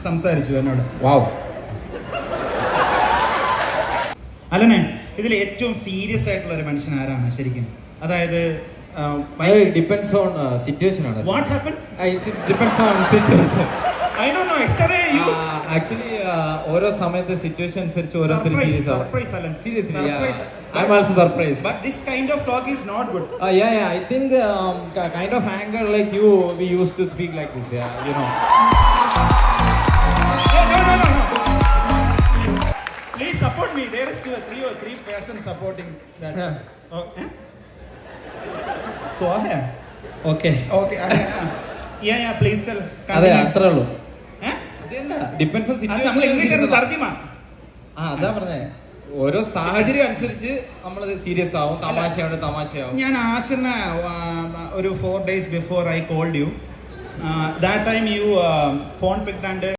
സംസാരിച്ചു എന്നോട്. വാവ്. അല്ലനെ, ഇതിൽ ഏറ്റവും സീരിയസ് ആയിട്ടുള്ള ഒരു മനുഷ്യൻ ആരാണ് ശരിക്കും? അതായത് ഡിപ്പെൻഡ്സ് ഓൺ സിറ്റുവേഷൻ ആണ്. What happen? It depends on situation. I don't know. Yesterday you actually ഓരോ സമയത്ത് സിറ്റുവേഷൻ അനുസരിച്ച് ഓരോരുത്തർ സീരിയസ് ആവും. സർപ്രൈസ് അല്ല. Seriously, yeah. I'm also surprised. But this kind of talk is not good. Yeah. I think kind of anger like you, we used to speak like this. Yeah, you know. No. Please support me. There is three persons supporting that. Oh, eh? So yeah. Okay. Yeah. Please tell. അതെ, അത്രേ ഉള്ളൂ. Eh? Depends on നമ്മൾ situation. English തർജ്ജിമ. അതാ പറഞ്ഞേ, ഓരോ സാഹചര്യം അനുസരിച്ച് നമ്മൾ സീരിയസ് ആവും. തമാശയാവും. ഞാൻ ആശിറിനെ ഒരു 4 days before I called you. That time you phone picked and